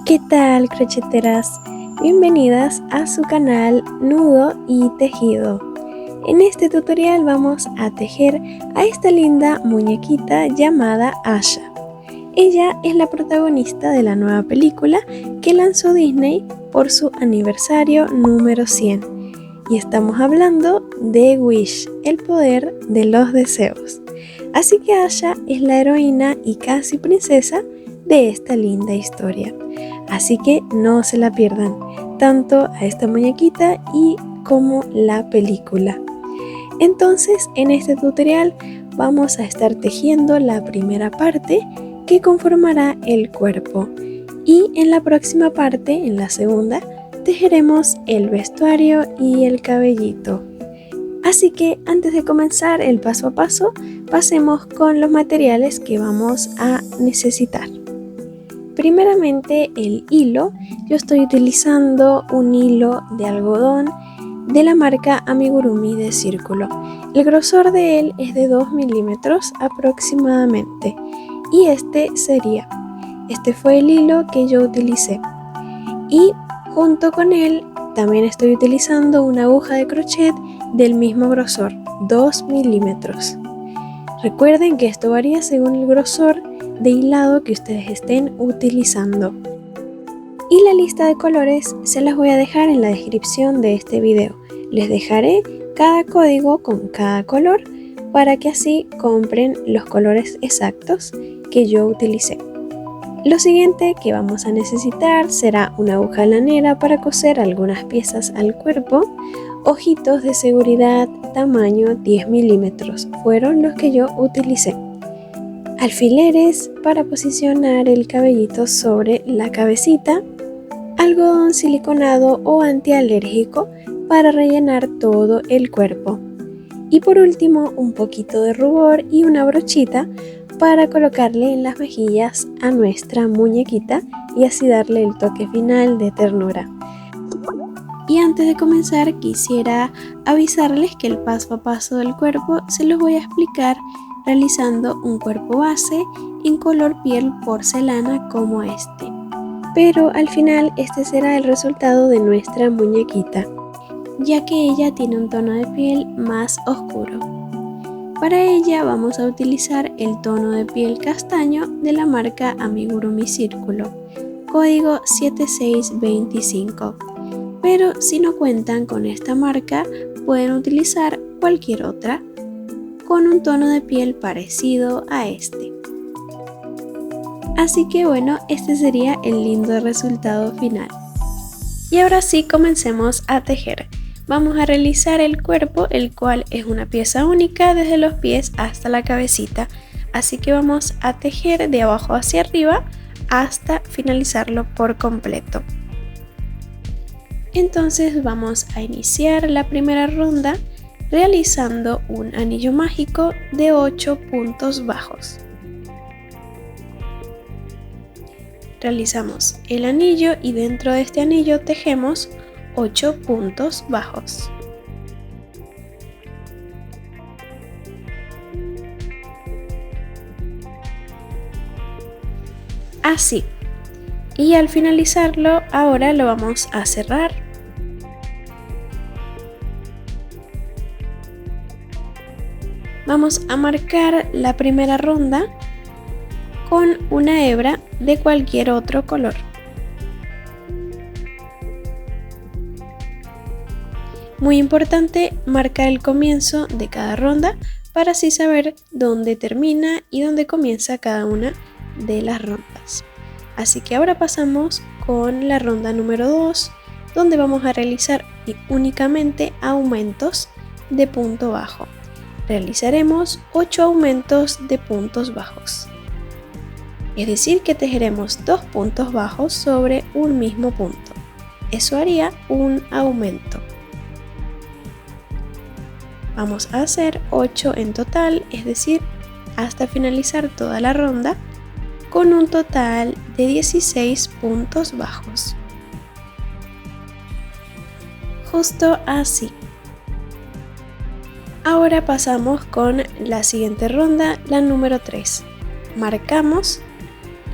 ¿Qué tal, crocheteras? Bienvenidas a su canal Nudo y Tejido. En este tutorial vamos a tejer a esta linda muñequita llamada Asha. Ella es la protagonista de la nueva película que lanzó Disney por su aniversario número 100. Y estamos hablando de Wish, el poder de los deseos. Así que Asha es la heroína y casi princesa de esta linda historia. Así que no se la pierdan, tanto a esta muñequita y como la película. Entonces, en este tutorial vamos a estar tejiendo la primera parte que conformará el cuerpo. Y en la próxima parte, en la segunda, tejeremos el vestuario y el cabellito. Así que antes de comenzar el paso a paso, pasemos con los materiales que vamos a necesitar. Primeramente el hilo. Yo estoy utilizando un hilo de algodón de la marca Amigurumi de círculo. El grosor de él es de 2 milímetros aproximadamente. Y este fue el hilo que yo utilicé. Y junto con él también estoy utilizando una aguja de crochet del mismo grosor, 2 milímetros. Recuerden que esto varía según el grosor de hilado que ustedes estén utilizando. Y la lista de colores se las voy a dejar en la descripción de este video. Les dejaré cada código con cada color para que así compren los colores exactos que yo utilicé. Lo siguiente que vamos a necesitar será una aguja lanera para coser algunas piezas al cuerpo, ojitos de seguridad tamaño 10 milímetros fueron los que yo utilicé, alfileres para posicionar el cabellito sobre la cabecita, algodón siliconado o antialérgico para rellenar todo el cuerpo y por último un poquito de rubor y una brochita para colocarle en las mejillas a nuestra muñequita y así darle el toque final de ternura. Y antes de comenzar quisiera avisarles que el paso a paso del cuerpo se los voy a explicar realizando un cuerpo base en color piel porcelana como este. Pero al final este será el resultado de nuestra muñequita, ya que ella tiene un tono de piel más oscuro. Para ella vamos a utilizar el tono de piel castaño de la marca Amigurumi Círculo, código 7625. Pero si no cuentan con esta marca, pueden utilizar cualquier otra con un tono de piel parecido a este. Así que bueno, este sería el lindo resultado final. Y ahora sí, comencemos a tejer. Vamos a realizar el cuerpo, el cual es una pieza única desde los pies hasta la cabecita. Así que vamos a tejer de abajo hacia arriba hasta finalizarlo por completo. Entonces vamos a iniciar la primera ronda realizando un anillo mágico de 8 puntos bajos. Realizamos el anillo y dentro de este anillo tejemos 8 puntos bajos. Así. Y al finalizarlo, ahora lo vamos a cerrar. Vamos a marcar la primera ronda con una hebra de cualquier otro color. Muy importante marcar el comienzo de cada ronda para así saber dónde termina y dónde comienza cada una de las rondas. Así que ahora pasamos con la ronda número 2, donde vamos a realizar únicamente aumentos de punto bajo. Realizaremos 8 aumentos de puntos bajos. Es decir, que tejeremos 2 puntos bajos sobre un mismo punto. Eso haría un aumento. Vamos a hacer 8 en total, es decir, hasta finalizar toda la ronda con un total de 16 puntos bajos. Justo así. Ahora pasamos con la siguiente ronda, la número 3. Marcamos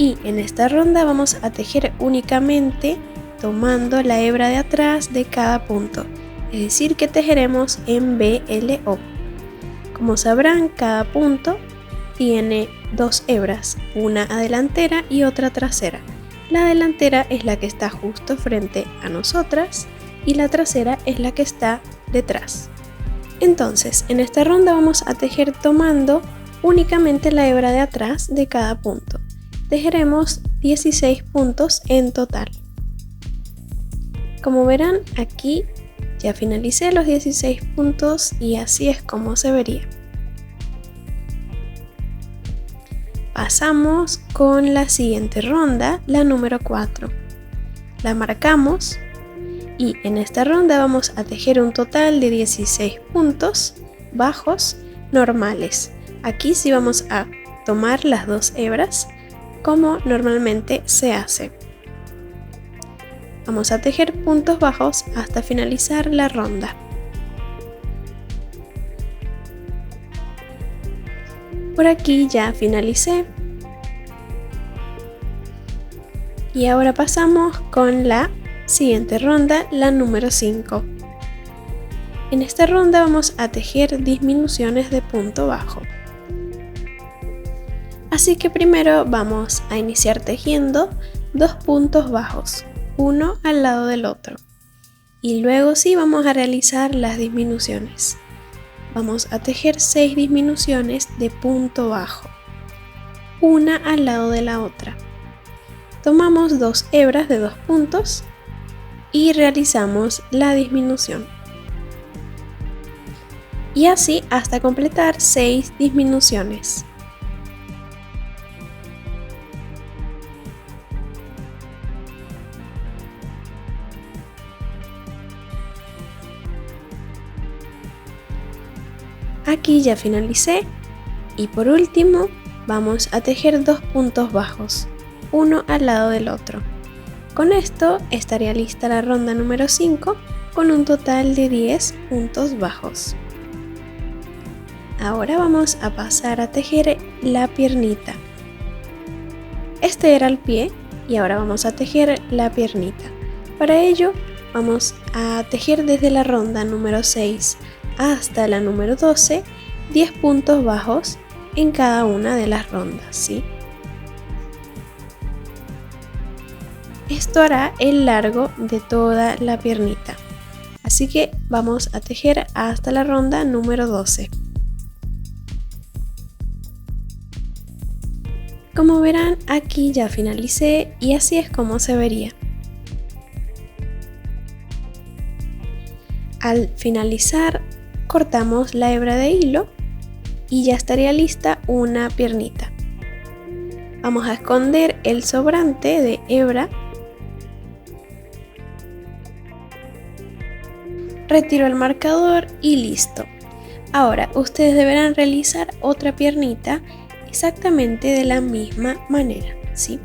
Y en esta ronda vamos a tejer únicamente tomando la hebra de atrás de cada punto, es decir que tejeremos en BLO. Como sabrán, cada punto tiene dos hebras, una adelantera y otra trasera. La delantera es la que está justo frente a nosotras y la trasera es la que está detrás. Entonces, en esta ronda vamos a tejer tomando únicamente la hebra de atrás de cada punto. Tejeremos 16 puntos en total. Como verán, aquí ya finalicé los 16 puntos y así es como se vería. Pasamos con la siguiente ronda, la número 4. La marcamos y en esta ronda vamos a tejer un total de 16 puntos bajos normales. Aquí sí vamos a tomar las dos hebras como normalmente se hace. Vamos a tejer puntos bajos hasta finalizar la ronda. Por aquí ya finalicé. Y ahora pasamos con la siguiente ronda, la número 5. En esta ronda vamos a tejer disminuciones de punto bajo. Así que primero vamos a iniciar tejiendo dos puntos bajos, uno al lado del otro. Y luego sí vamos a realizar las disminuciones. Vamos a tejer 6 disminuciones de punto bajo, una al lado de la otra. Tomamos dos hebras de 2 puntos y realizamos la disminución. Y así hasta completar 6 disminuciones. Aquí ya finalicé y por último vamos a tejer dos puntos bajos, uno al lado del otro. Con esto estaría lista la ronda número 5 con un total de 10 puntos bajos. Ahora vamos a pasar a tejer la piernita. Este era el pie y ahora vamos a tejer la piernita. Para ello vamos a tejer desde la ronda número 6 hasta la número 12 10 puntos bajos en cada una de las rondas, ¿sí? Esto hará el largo de toda la piernita. Así que vamos a tejer hasta la ronda número 12. Como verán, aquí ya finalicé y así es como se vería. Al finalizar, cortamos la hebra de hilo y ya estaría lista una piernita. Vamos a esconder el sobrante de hebra. Retiro el marcador y listo. Ahora ustedes deberán realizar otra piernita exactamente de la misma manera, ¿sí?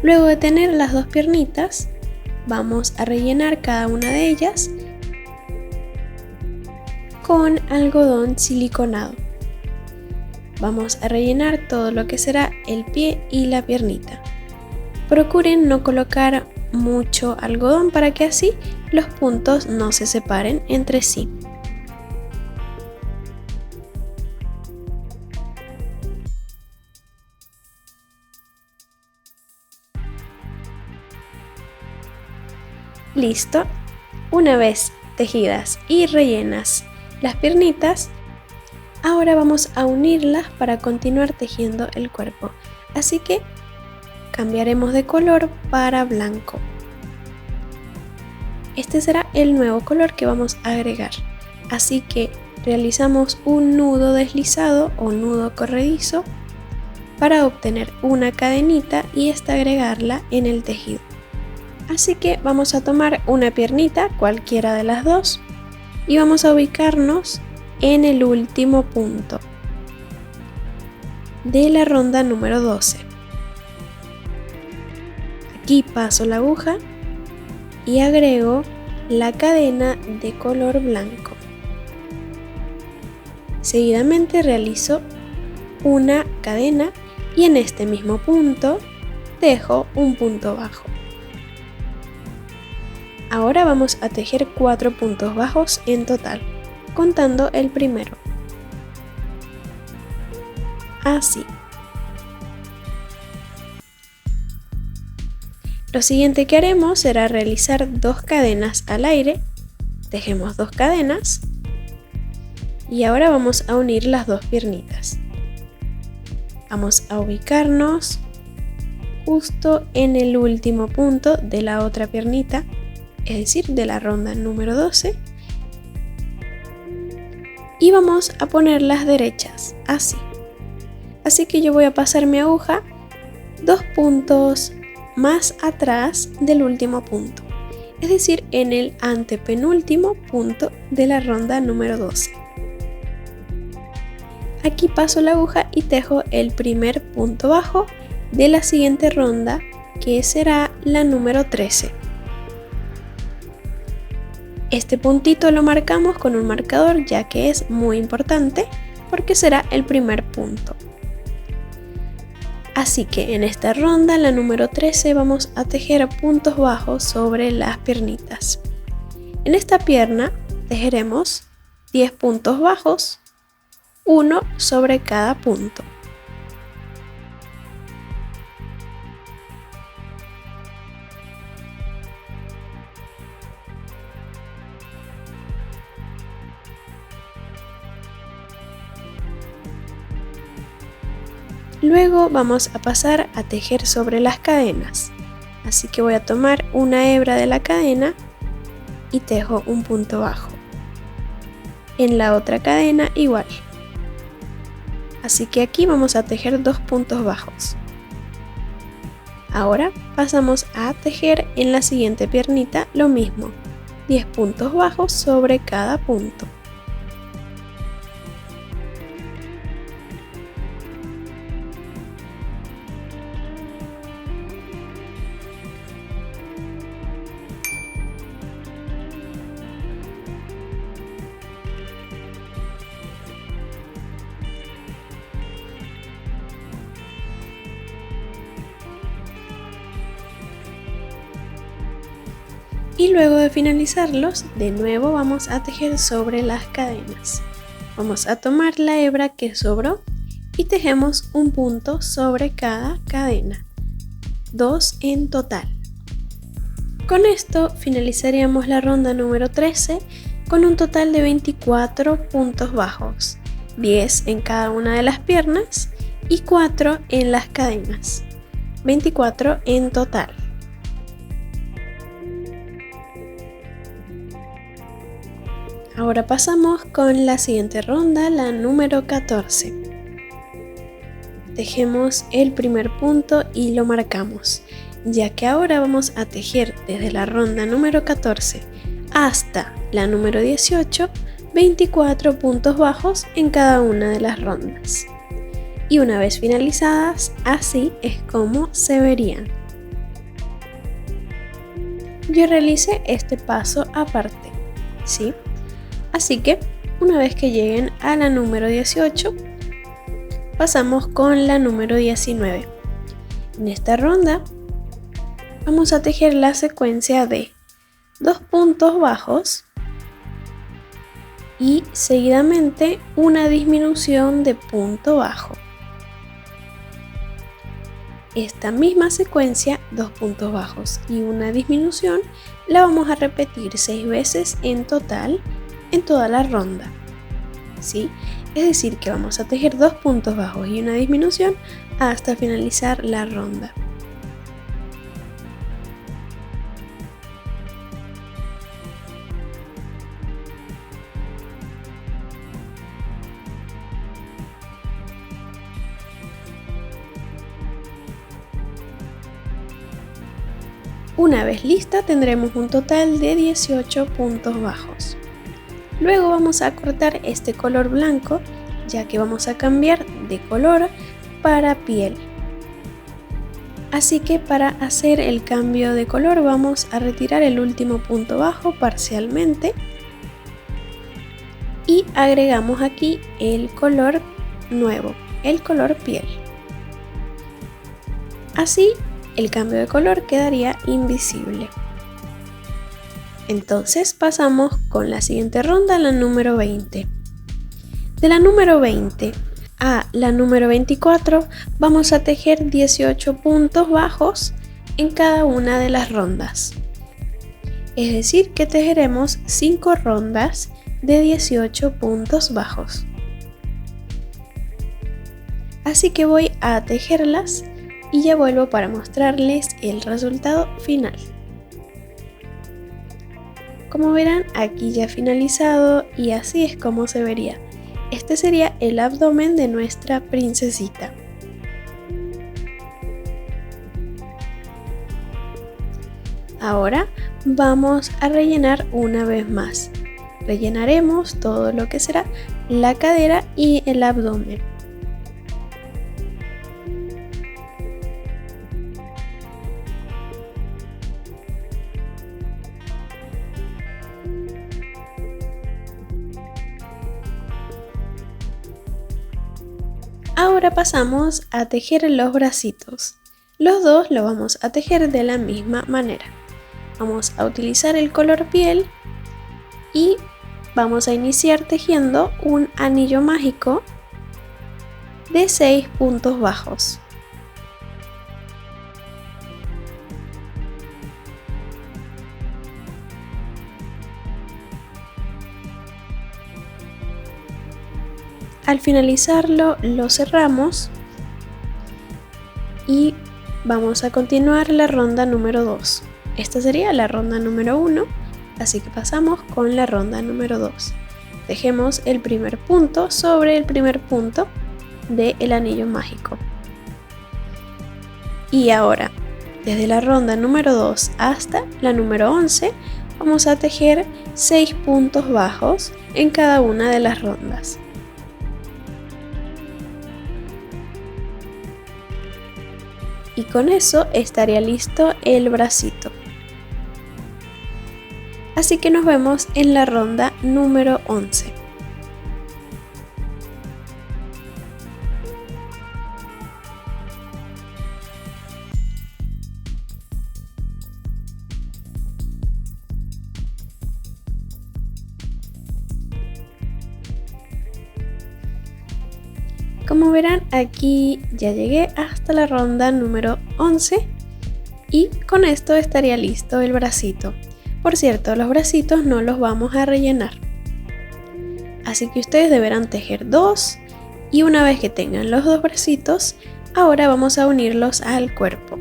Luego de tener las dos piernitas, vamos a rellenar cada una de ellas con algodón siliconado. Vamos a rellenar todo lo que será el pie y la piernita. Procuren no colocar mucho algodón para que así los puntos no se separen entre sí. Listo. Una vez tejidas y rellenas las piernitas, ahora vamos a unirlas para continuar tejiendo el cuerpo. Así que cambiaremos de color para blanco. Este será el nuevo color que vamos a agregar. Así que realizamos un nudo deslizado o nudo corredizo para obtener una cadenita y esta agregarla en el tejido. Así que vamos a tomar una piernita, cualquiera de las dos, y vamos a ubicarnos en el último punto de la ronda número 12. Aquí paso la aguja y agrego la cadena de color blanco. Seguidamente realizo una cadena y en este mismo punto tejo un punto bajo. Ahora vamos a tejer 4 puntos bajos en total, contando el primero. Así. Lo siguiente que haremos será realizar 2 cadenas al aire. Tejemos 2 cadenas y ahora vamos a unir las 2 piernitas. Vamos a ubicarnos justo en el último punto de la otra piernita, es decir, de la ronda número 12, y vamos a ponerlas derechas, así. Así que yo voy a pasar mi aguja 2 puntos más atrás del último punto, es decir, en el antepenúltimo punto de la ronda número 12. Aquí paso la aguja y tejo el primer punto bajo de la siguiente ronda, que será la número 13. Este puntito lo marcamos con un marcador, ya que es muy importante porque será el primer punto. Así que en esta ronda, la número 13, vamos a tejer puntos bajos sobre las piernitas. En esta pierna tejeremos 10 puntos bajos, 1 sobre cada punto. Luego vamos a pasar a tejer sobre las cadenas, así que voy a tomar una hebra de la cadena y tejo un punto bajo. En la otra cadena igual. Así que aquí vamos a tejer 2 puntos bajos. Ahora pasamos a tejer en la siguiente piernita lo mismo, 10 puntos bajos sobre cada punto. Y luego de finalizarlos, de nuevo vamos a tejer sobre las cadenas. Vamos a tomar la hebra que sobró y tejemos un punto sobre cada cadena, 2 en total. Con esto finalizaríamos la ronda número 13 con un total de 24 puntos bajos, 10 en cada una de las piernas y 4 en las cadenas, 24 en total. Ahora pasamos con la siguiente ronda, la número 14. Tejemos el primer punto y lo marcamos, ya que ahora vamos a tejer desde la ronda número 14 hasta la número 18, 24 puntos bajos en cada una de las rondas. Y una vez finalizadas, así es como se verían. Yo realicé este paso aparte, ¿sí? Así que una vez que lleguen a la número 18, pasamos con la número 19. En esta ronda vamos a tejer la secuencia de 2 puntos bajos y seguidamente una disminución de punto bajo. Esta misma secuencia, 2 puntos bajos y una disminución, la vamos a repetir 6 veces en total en toda la ronda, ¿sí? Es decir, que vamos a tejer 2 puntos bajos y una disminución hasta finalizar la ronda. Una vez lista, tendremos un total de 18 puntos bajos. Luego vamos a cortar este color blanco, ya que vamos a cambiar de color para piel. Así que para hacer el cambio de color vamos a retirar el último punto bajo parcialmente y agregamos aquí el color nuevo, el color piel. Así el cambio de color quedaría invisible. Entonces pasamos con la siguiente ronda, la número 20. De la número 20 a la número 24 vamos a tejer 18 puntos bajos en cada una de las rondas. Es decir, que tejeremos 5 rondas de 18 puntos bajos. Así que voy a tejerlas y ya vuelvo para mostrarles el resultado final. Como verán, aquí ya finalizado y así es como se vería. Este sería el abdomen de nuestra princesita. Ahora vamos a rellenar una vez más. Rellenaremos todo lo que será la cadera y el abdomen. Ahora pasamos a tejer los bracitos. Los dos lo vamos a tejer de la misma manera. Vamos a utilizar el color piel y vamos a iniciar tejiendo un anillo mágico de 6 puntos bajos. Al finalizarlo lo cerramos y vamos a continuar la ronda número 2. Esta sería la ronda número 1, así que pasamos con la ronda número 2. Tejemos el primer punto sobre el primer punto del anillo mágico. Y ahora, desde la ronda número 2 hasta la número 11, vamos a tejer 6 puntos bajos en cada una de las rondas. Y con eso estaría listo el bracito. Así que nos vemos en la ronda número 11. Como verán, aquí ya llegué hasta la ronda número 11 y con esto estaría listo el bracito. Por cierto, los bracitos no los vamos a rellenar, así que ustedes deberán tejer 2 y una vez que tengan los 2 bracitos, ahora vamos a unirlos al cuerpo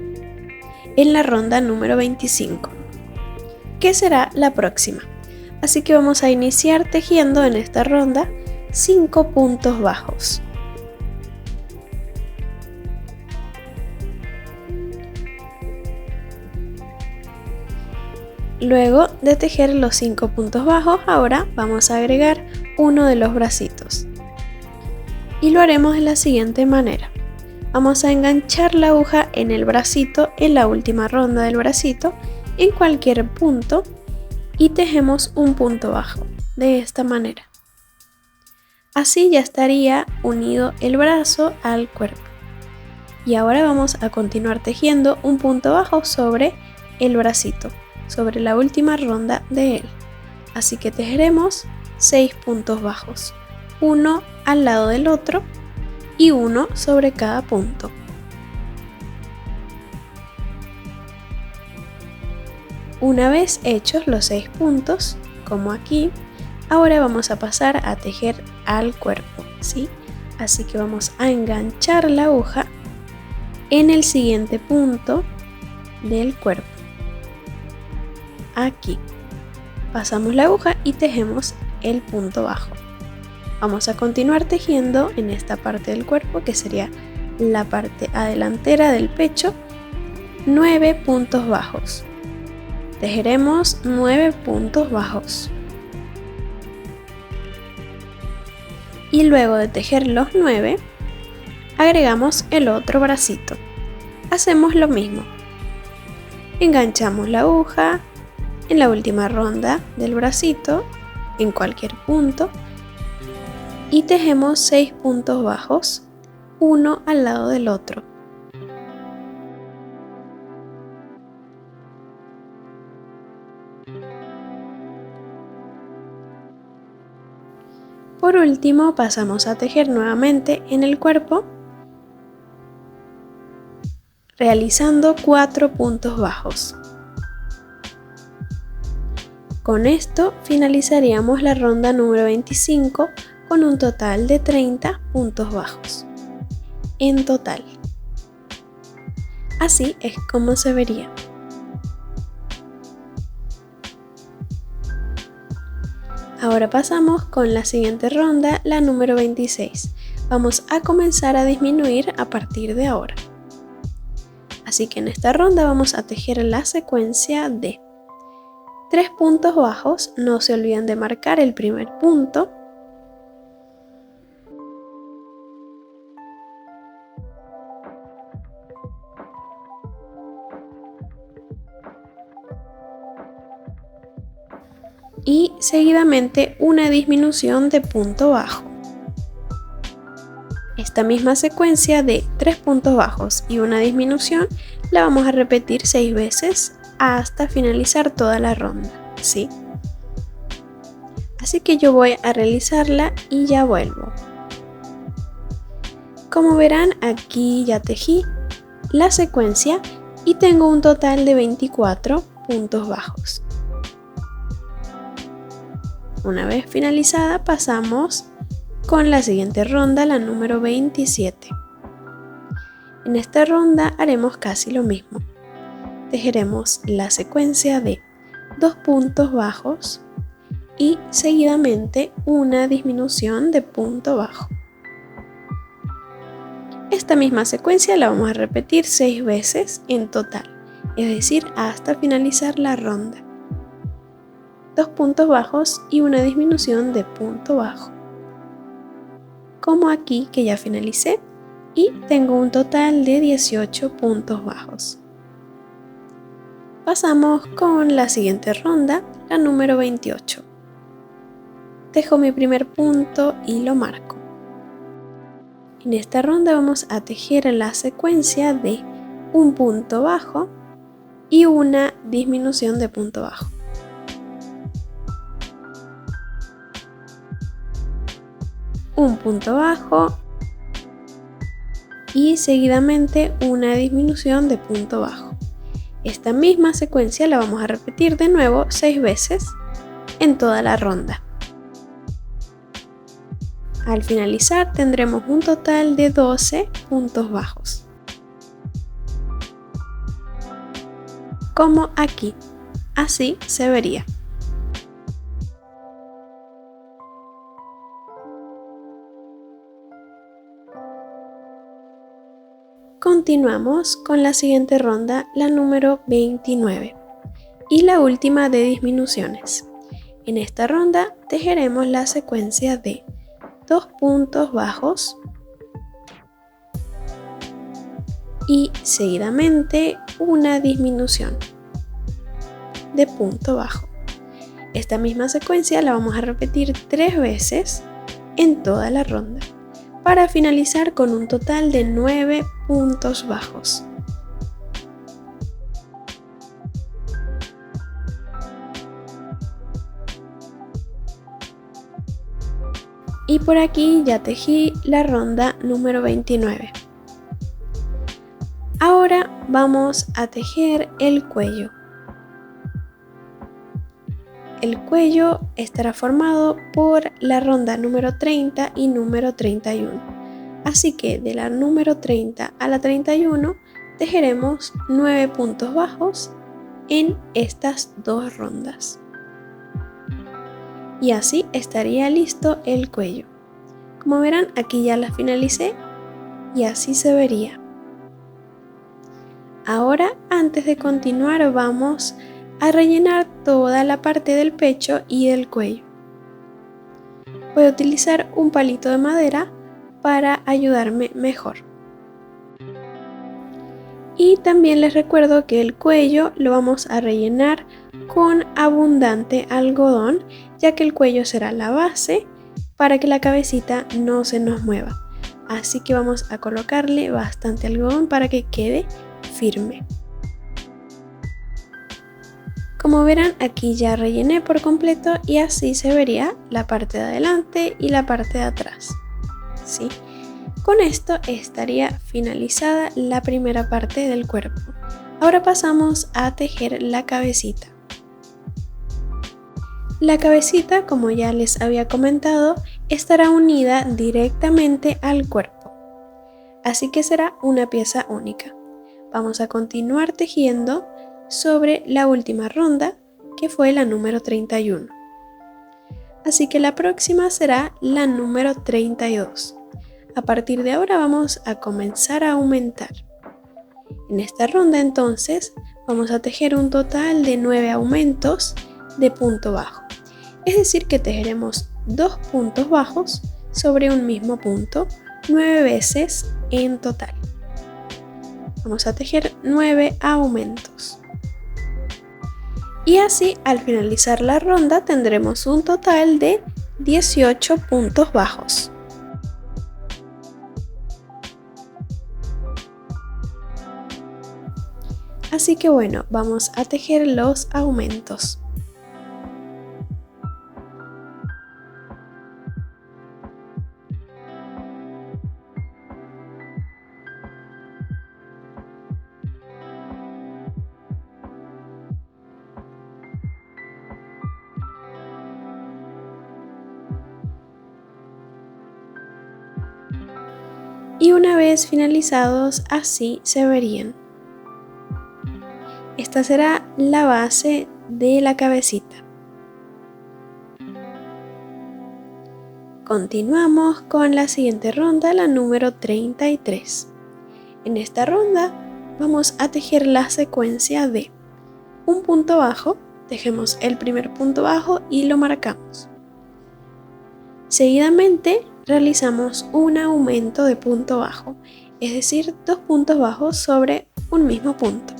en la ronda número 25, que será la próxima. Así que vamos a iniciar tejiendo en esta ronda 5 puntos bajos. Luego de tejer los 5 puntos bajos, ahora vamos a agregar uno de los bracitos. Y lo haremos de la siguiente manera. Vamos a enganchar la aguja en el bracito, en la última ronda del bracito, en cualquier punto y tejemos un punto bajo, de esta manera. Así ya estaría unido el brazo al cuerpo. Y ahora vamos a continuar tejiendo un punto bajo sobre el bracito, sobre la última ronda de él. Así que tejeremos 6 puntos bajos, uno al lado del otro y uno sobre cada punto. Una vez hechos los 6 puntos, como aquí, ahora vamos a pasar a tejer al cuerpo, ¿sí? Así que vamos a enganchar la aguja en el siguiente punto del cuerpo. Aquí pasamos la aguja y tejemos el punto bajo. Vamos a continuar tejiendo en esta parte del cuerpo, que sería la parte adelantera del pecho, 9 puntos bajos. Tejeremos 9 puntos bajos. Y luego de tejer los 9, agregamos el otro bracito. Hacemos lo mismo. Enganchamos la aguja en la última ronda del bracito, en cualquier punto, y tejemos 6 puntos bajos, uno al lado del otro. Por último, pasamos a tejer nuevamente en el cuerpo, realizando 4 puntos bajos. Con esto finalizaríamos la ronda número 25 con un total de 30 puntos bajos en total. Así es como se vería. Ahora pasamos con la siguiente ronda, la número 26. Vamos a comenzar a disminuir a partir de ahora. Así que en esta ronda vamos a tejer la secuencia de 3 puntos bajos. No se olviden de marcar el primer punto. Y seguidamente una disminución de punto bajo. Esta misma secuencia de 3 puntos bajos y una disminución la vamos a repetir 6 veces hasta finalizar toda la ronda, ¿sí? Así que yo voy a realizarla y ya vuelvo. Como verán, aquí ya tejí la secuencia y tengo un total de 24 puntos bajos. Una vez finalizada, pasamos con la siguiente ronda, la número 27. En esta ronda haremos casi lo mismo. Tejeremos la secuencia de 2 puntos bajos y seguidamente una disminución de punto bajo. Esta misma secuencia la vamos a repetir 6 veces en total, es decir, hasta finalizar la ronda. 2 puntos bajos y una disminución de punto bajo. Como aquí que ya finalicé y tengo un total de 18 puntos bajos. Pasamos con la siguiente ronda, la número 28. Tejo mi primer punto y lo marco. En esta ronda vamos a tejer la secuencia de un punto bajo y una disminución de punto bajo. Un punto bajo y seguidamente una disminución de punto bajo. Esta misma secuencia la vamos a repetir de nuevo 6 veces en toda la ronda. Al finalizar tendremos un total de 12 puntos bajos. Como aquí, así se vería. Continuamos con la siguiente ronda, la número 29 y la última de disminuciones. En esta ronda tejeremos la secuencia de 2 puntos bajos y seguidamente una disminución de punto bajo. Esta misma secuencia la vamos a repetir 3 veces en toda la ronda, para finalizar con un total de 9 puntos bajos. Y por aquí ya tejí la ronda número 29. Ahora vamos a tejer el cuello. El cuello estará formado por la ronda número 30 y número 31. Así que de la número 30 a la 31 tejeremos 9 puntos bajos en estas 2 rondas. Y así estaría listo el cuello. Como verán, aquí ya la finalicé y así se vería. Ahora, antes de continuar, vamos a rellenar toda la parte del pecho y del cuello. Voy a utilizar un palito de madera para ayudarme mejor. Y también les recuerdo que el cuello lo vamos a rellenar con abundante algodón, ya que el cuello será la base para que la cabecita no se nos mueva. Así que vamos a colocarle bastante algodón para que quede firme. Como verán, aquí ya rellené por completo y así se vería la parte de adelante y la parte de atrás, ¿sí? Con esto estaría finalizada la primera parte del cuerpo. Ahora pasamos a tejer la cabecita. La cabecita, como ya les había comentado, estará unida directamente al cuerpo, así que será una pieza única. Vamos a continuar tejiendo sobre la última ronda, que fue la número 31. Así que la próxima será la número 32. A partir de ahora vamos a comenzar a aumentar. En esta ronda entonces vamos a tejer un total de 9 aumentos de punto bajo. Es decir que tejeremos 2 puntos bajos sobre un mismo punto 9 veces en total. Vamos a tejer 9 aumentos. Y así al finalizar la ronda tendremos un total de 18 puntos bajos. Así que bueno, vamos a tejer los aumentos. Y una vez finalizados, así se verían. Esta será la base de la cabecita. Continuamos con la siguiente ronda, la número 33. En esta ronda vamos a tejer la secuencia de un punto bajo, tejemos el primer punto bajo y lo marcamos. Seguidamente realizamos un aumento de punto bajo, es decir, 2 puntos bajos sobre un mismo punto.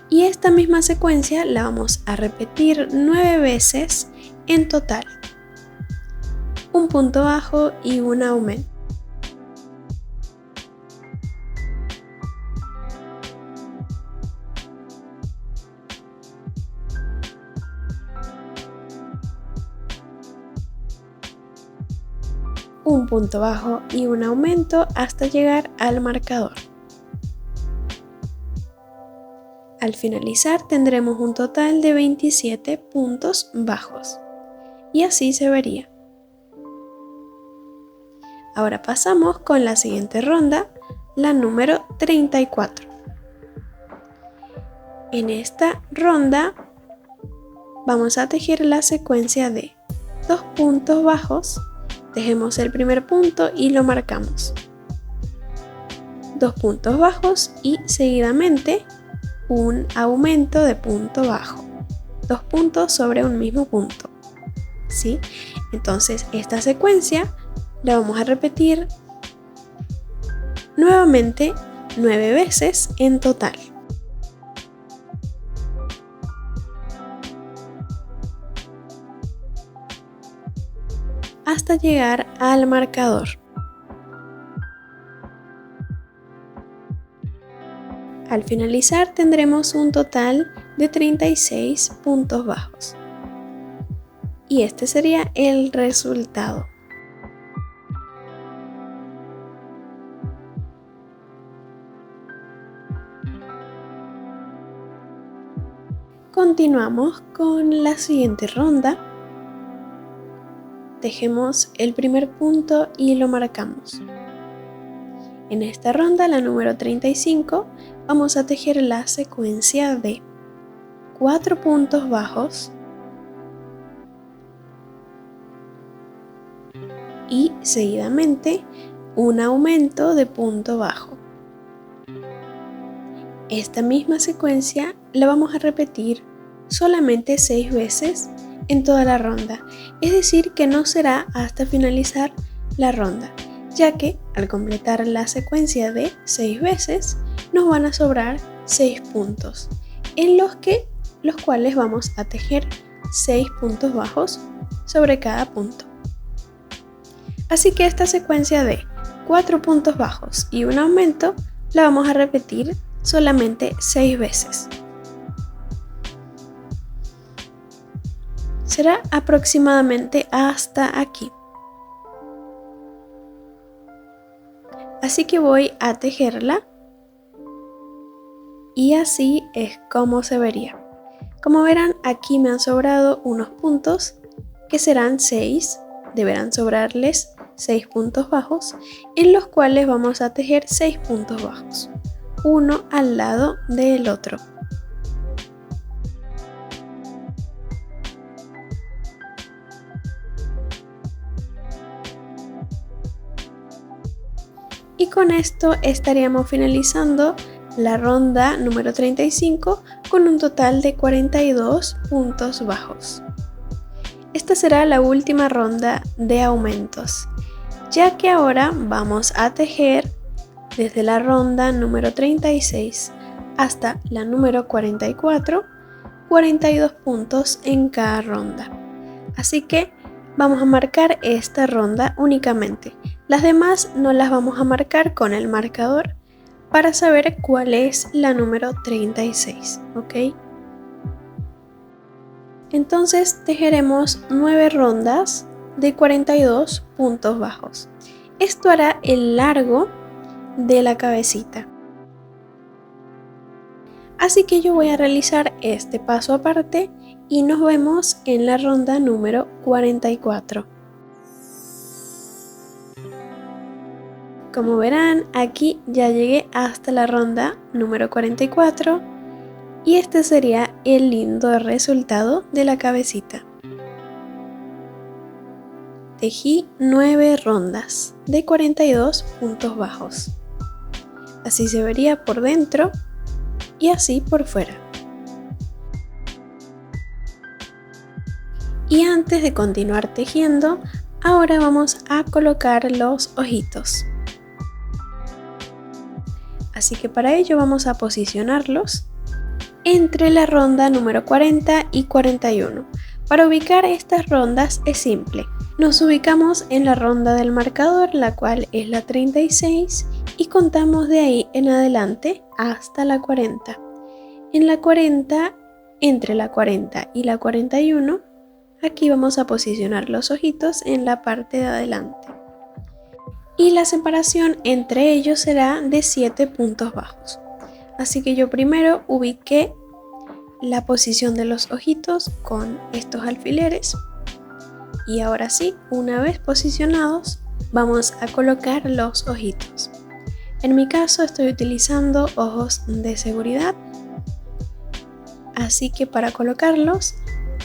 Y esta misma secuencia la vamos a repetir 9 veces en total. Un punto bajo y un aumento. Un punto bajo y un aumento hasta llegar al marcador. Al finalizar tendremos un total de 27 puntos bajos y así se vería. Ahora pasamos con la siguiente ronda, la número 34. En esta ronda vamos a tejer la secuencia de 2 puntos bajos, tejemos el primer punto y lo marcamos. 2 puntos bajos y seguidamente un aumento de punto bajo, 2 puntos sobre un mismo punto, ¿sí? Entonces esta secuencia la vamos a repetir nuevamente 9 veces en total. Hasta llegar al marcador. Al finalizar tendremos un total de 36 puntos bajos. Y este sería el resultado. Continuamos con la siguiente ronda. Tejemos el primer punto y lo marcamos. En esta ronda, la número 35, vamos a tejer la secuencia de 4 puntos bajos y seguidamente un aumento de punto bajo. Esta misma secuencia la vamos a repetir solamente 6 veces en toda la ronda, es decir que no será hasta finalizar la ronda, ya que al completar la secuencia de 6 veces nos van a sobrar 6 puntos, en los cuales vamos a tejer 6 puntos bajos sobre cada punto. Así que esta secuencia de 4 puntos bajos y un aumento la vamos a repetir solamente 6 veces. Será aproximadamente hasta aquí. Así que voy a tejerla y así es como se vería. Como verán, aquí me han sobrado unos puntos que serán 6. Deberán sobrarles 6 puntos bajos, en los cuales vamos a tejer 6 puntos bajos, uno al lado del otro. Y con esto estaríamos finalizando la ronda número 35 con un total de 42 puntos bajos. Esta será la última ronda de aumentos, ya que ahora vamos a tejer desde la ronda número 36 hasta la número 44, 42 puntos en cada ronda. Así que vamos a marcar esta ronda únicamente. Las demás no las vamos a marcar con el marcador para saber cuál es la número 36, ¿ok? Entonces tejeremos 9 rondas de 42 puntos bajos. Esto hará el largo de la cabecita. Así que yo voy a realizar este paso aparte y nos vemos en la ronda número 44. Como verán, aquí ya llegué hasta la ronda número 44 y este sería el lindo resultado de la cabecita. Tejí 9 rondas de 42 puntos bajos. Así se vería por dentro y así por fuera. Y antes de continuar tejiendo, ahora vamos a colocar los ojitos. Así que para ello vamos a posicionarlos entre la ronda número 40 y 41. Para ubicar estas rondas es simple. Nos ubicamos en la ronda del marcador, la cual es la 36, y contamos de ahí en adelante hasta la 40. En la 40, entre la 40 y la 41, aquí vamos a posicionar los ojitos en la parte de adelante. Y la separación entre ellos será de 7 puntos bajos. Así que yo primero ubiqué la posición de los ojitos con estos alfileres. Y ahora sí, una vez posicionados, vamos a colocar los ojitos. En mi caso estoy utilizando ojos de seguridad. Así que para colocarlos,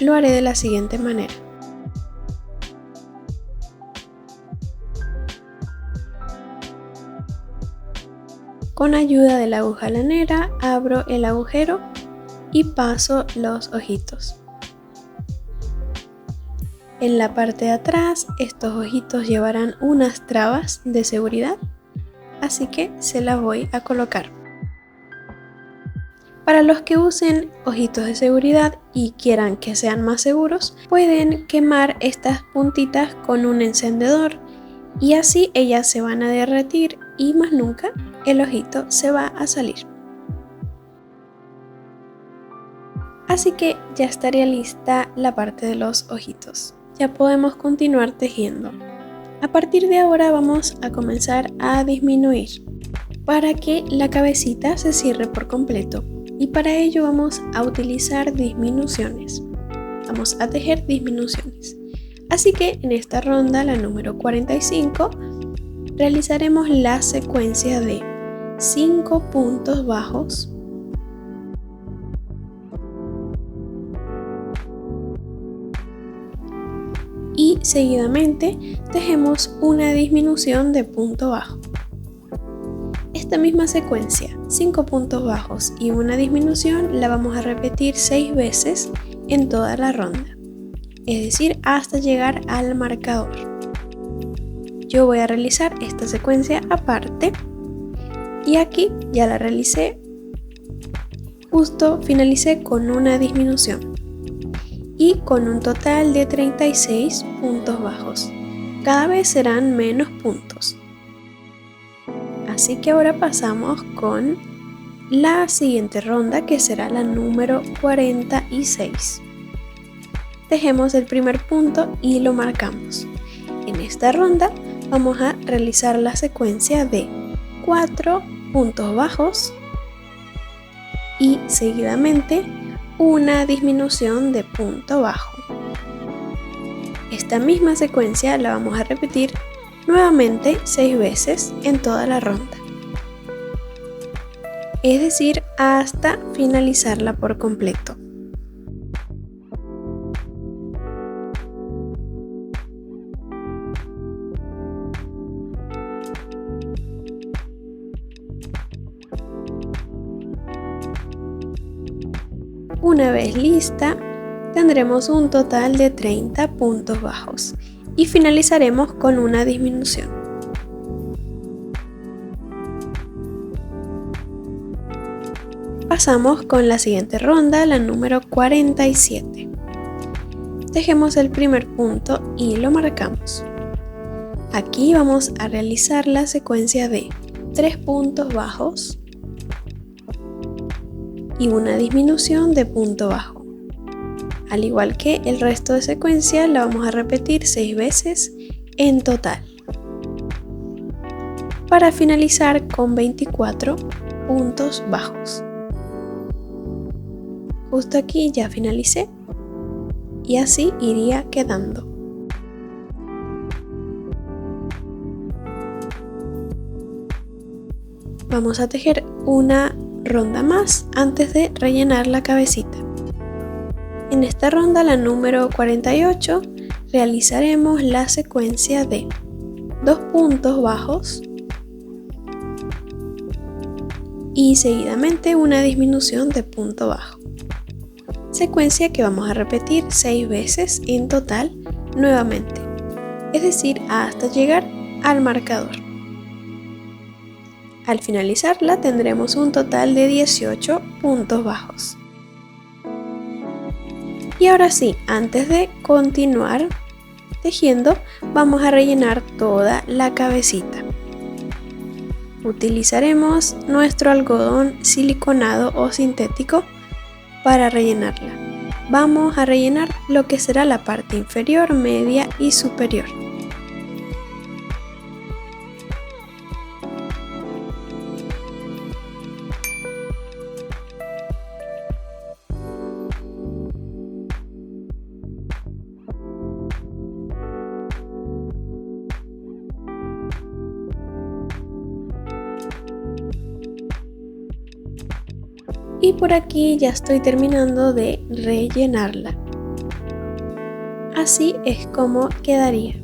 lo haré de la siguiente manera. Con ayuda de la aguja lanera abro el agujero y paso los ojitos. En la parte de atrás estos ojitos llevarán unas trabas de seguridad, así que se las voy a colocar. Para los que usen ojitos de seguridad y quieran que sean más seguros, pueden quemar estas puntitas con un encendedor y así ellas se van a derretir y más nunca el ojito se va a salir. Así que ya estaría lista la parte de los ojitos. Ya podemos continuar tejiendo. A partir de ahora vamos a comenzar a disminuir para que la cabecita se cierre por completo. Y para ello vamos a utilizar disminuciones. Vamos a tejer disminuciones. Así que en esta ronda, la número 45, realizaremos la secuencia de 5 puntos bajos, y seguidamente tejemos una disminución de punto bajo. Esta misma secuencia, 5 puntos bajos y una disminución, la vamos a repetir 6 veces en toda la ronda, es decir, hasta llegar al marcador. Yo voy a realizar esta secuencia aparte y aquí ya la realicé, justo finalicé con una disminución y con un total de 36 puntos bajos. Cada vez serán menos puntos. Así que ahora pasamos con la siguiente ronda, que será la número 46. tejemos el primer punto y lo marcamos. En esta ronda vamos a realizar la secuencia de 4 puntos bajos y seguidamente una disminución de punto bajo. Esta misma secuencia la vamos a repetir nuevamente 6 veces en toda la ronda, es decir, hasta finalizarla por completo. Una vez lista, tendremos un total de 30 puntos bajos y finalizaremos con una disminución. Pasamos con la siguiente ronda, la número 47. Tejemos el primer punto y lo marcamos. Aquí vamos a realizar la secuencia de 3 puntos bajos y una disminución de punto bajo. Al igual que el resto de secuencia, la vamos a repetir 6 veces en total, para finalizar con 24 puntos bajos. Justo aquí ya finalicé y así iría quedando. Vamos a tejer una ronda más antes de rellenar la cabecita. En esta ronda, la número 48, realizaremos la secuencia de 2 puntos bajos y seguidamente una disminución de punto bajo. Secuencia que vamos a repetir 6 veces en total nuevamente, es decir, hasta llegar al marcador. Al finalizarla tendremos un total de 18 puntos bajos. Y ahora sí, antes de continuar tejiendo, vamos a rellenar toda la cabecita. Utilizaremos nuestro algodón siliconado o sintético para rellenarla. Vamos a rellenar lo que será la parte inferior, media y superior. Y por aquí ya estoy terminando de rellenarla. Así es como quedaría.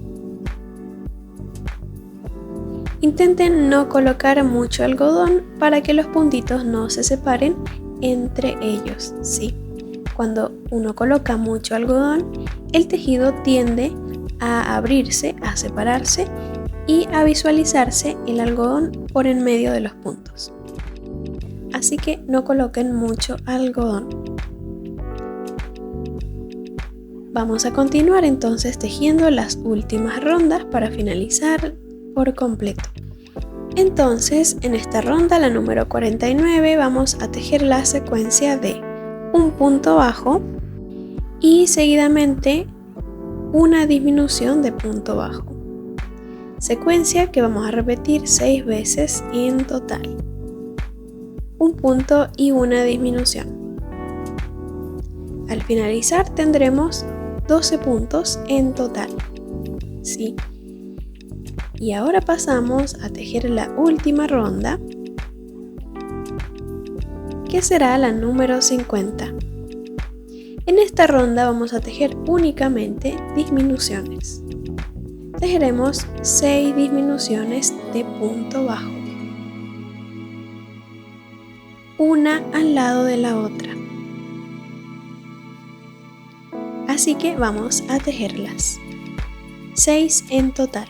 Intenten no colocar mucho algodón para que los puntitos no se separen entre ellos, ¿sí? Cuando uno coloca mucho algodón, el tejido tiende a abrirse, a separarse y a visualizarse el algodón por en medio de los puntos. Así que no coloquen mucho algodón. Vamos a continuar entonces tejiendo las últimas rondas para finalizar por completo. Entonces, en esta ronda, la número 49, vamos a tejer la secuencia de un punto bajo y seguidamente una disminución de punto bajo. Secuencia que vamos a repetir 6 veces en total. Un punto y una disminución. Al finalizar tendremos 12 puntos en total, ¿sí? Y ahora pasamos a tejer la última ronda, que será la número 50. En esta ronda vamos a tejer únicamente disminuciones. Tejeremos 6 disminuciones de punto bajo, una al lado de la otra. Así que vamos a tejerlas. 6 en total.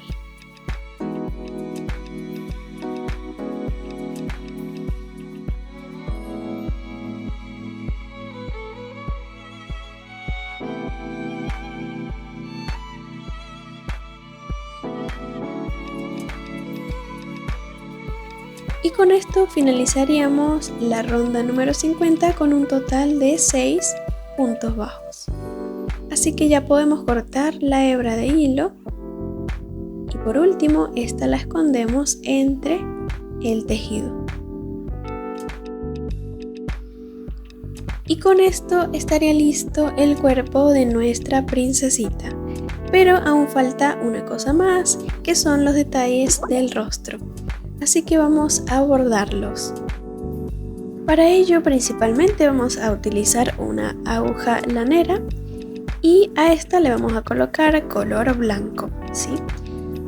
Y con esto finalizaríamos la ronda número 50 con un total de 6 puntos bajos. Así Así que ya podemos cortar la hebra de hilo y por último esta la escondemos entre el tejido. Y con esto estaría listo el cuerpo de nuestra princesita. Pero aún falta una cosa más, que son los detalles del rostro. Así que vamos a bordarlos. Para ello principalmente vamos a utilizar una aguja lanera y a esta le vamos a colocar color blanco, ¿sí?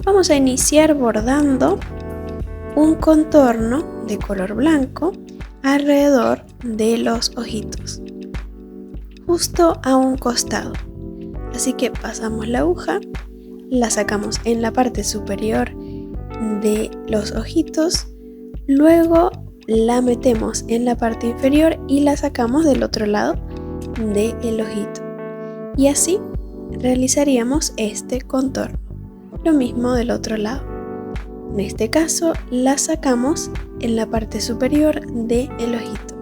Vamos a iniciar bordando un contorno de color blanco alrededor de los ojitos, justo a un costado. Así que pasamos la aguja, la sacamos en la parte superior de los ojitos, luego la metemos en la parte inferior y la sacamos del otro lado del ojito. Y así realizaríamos este contorno. Lo mismo del otro lado. En este caso la sacamos en la parte superior del ojito.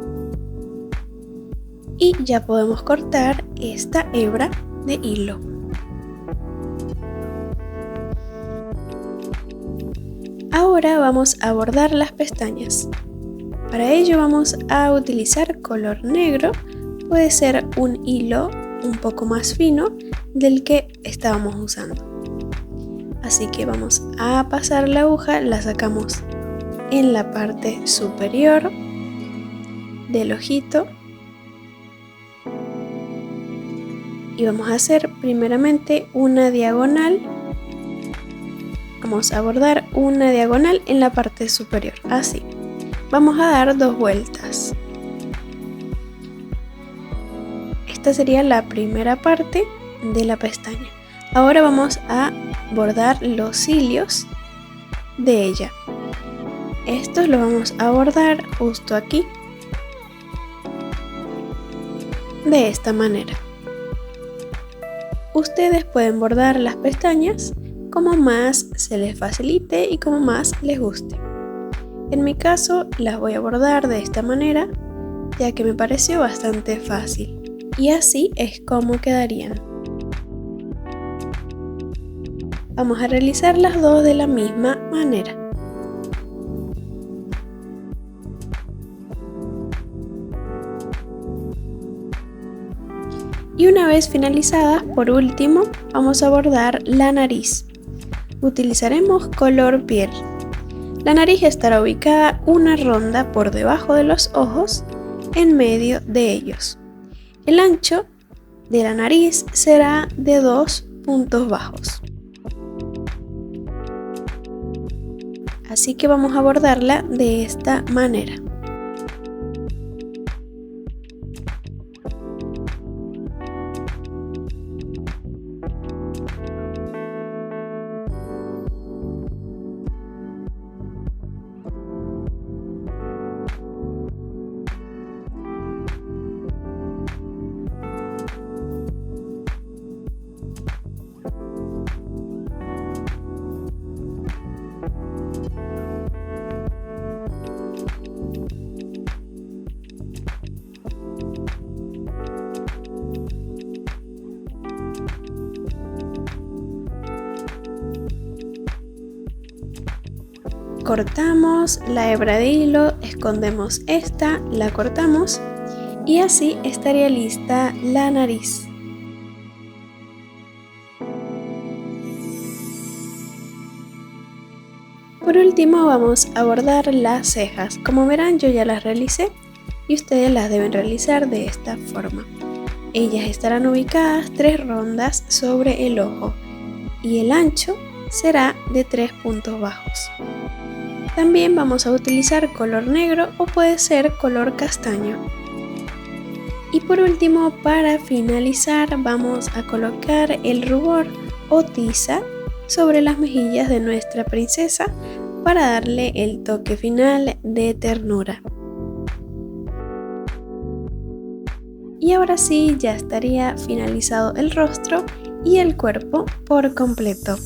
Y ya podemos cortar esta hebra de hilo. Ahora vamos a bordar las pestañas. Para ello vamos a utilizar color negro, puede ser un hilo un poco más fino del que estábamos usando. Así que vamos a pasar la aguja, la sacamos en la parte superior del ojito. Y vamos a hacer primeramente una diagonal. Vamos a bordar una diagonal en la parte superior, así. Vamos a dar 2 vueltas. Esta sería la primera parte de la pestaña. Ahora vamos a bordar los cilios de ella. Estos los vamos a bordar justo aquí, de esta manera. Ustedes pueden bordar las pestañas como más se les facilite y como más les guste. En mi caso las voy a bordar de esta manera, ya que me pareció bastante fácil. Y así es como quedarían. Vamos a realizar las dos de la misma manera. Y una vez finalizadas, por último, vamos a bordar la nariz. Utilizaremos color piel. La nariz estará ubicada una ronda por debajo de los ojos, en medio de ellos. El ancho de la nariz será de 2 puntos bajos. Así que vamos a bordarla de esta manera. Cortamos la hebra de hilo, escondemos esta, la cortamos y así estaría lista la nariz. Por último vamos a bordar las cejas. Como verán, yo ya las realicé y ustedes las deben realizar de esta forma. Ellas estarán ubicadas 3 rondas sobre el ojo y el ancho será de 3 puntos bajos. También vamos a utilizar color negro o puede ser color castaño. Y por último, para finalizar, vamos a colocar el rubor o tiza sobre las mejillas de nuestra princesa para darle el toque final de ternura. Y ahora sí, ya estaría finalizado el rostro y el cuerpo por completo.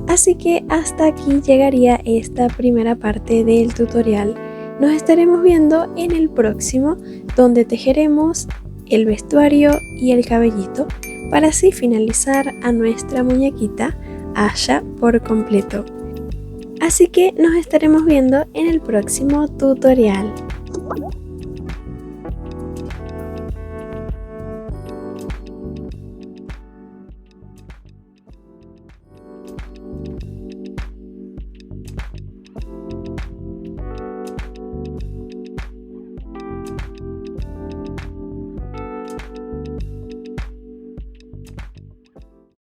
Así que hasta aquí llegaría esta primera parte del tutorial. Nos estaremos viendo en el próximo, donde tejeremos el vestuario y el cabellito. para así finalizar a nuestra muñequita Asha por completo. Así que nos estaremos viendo en el próximo tutorial.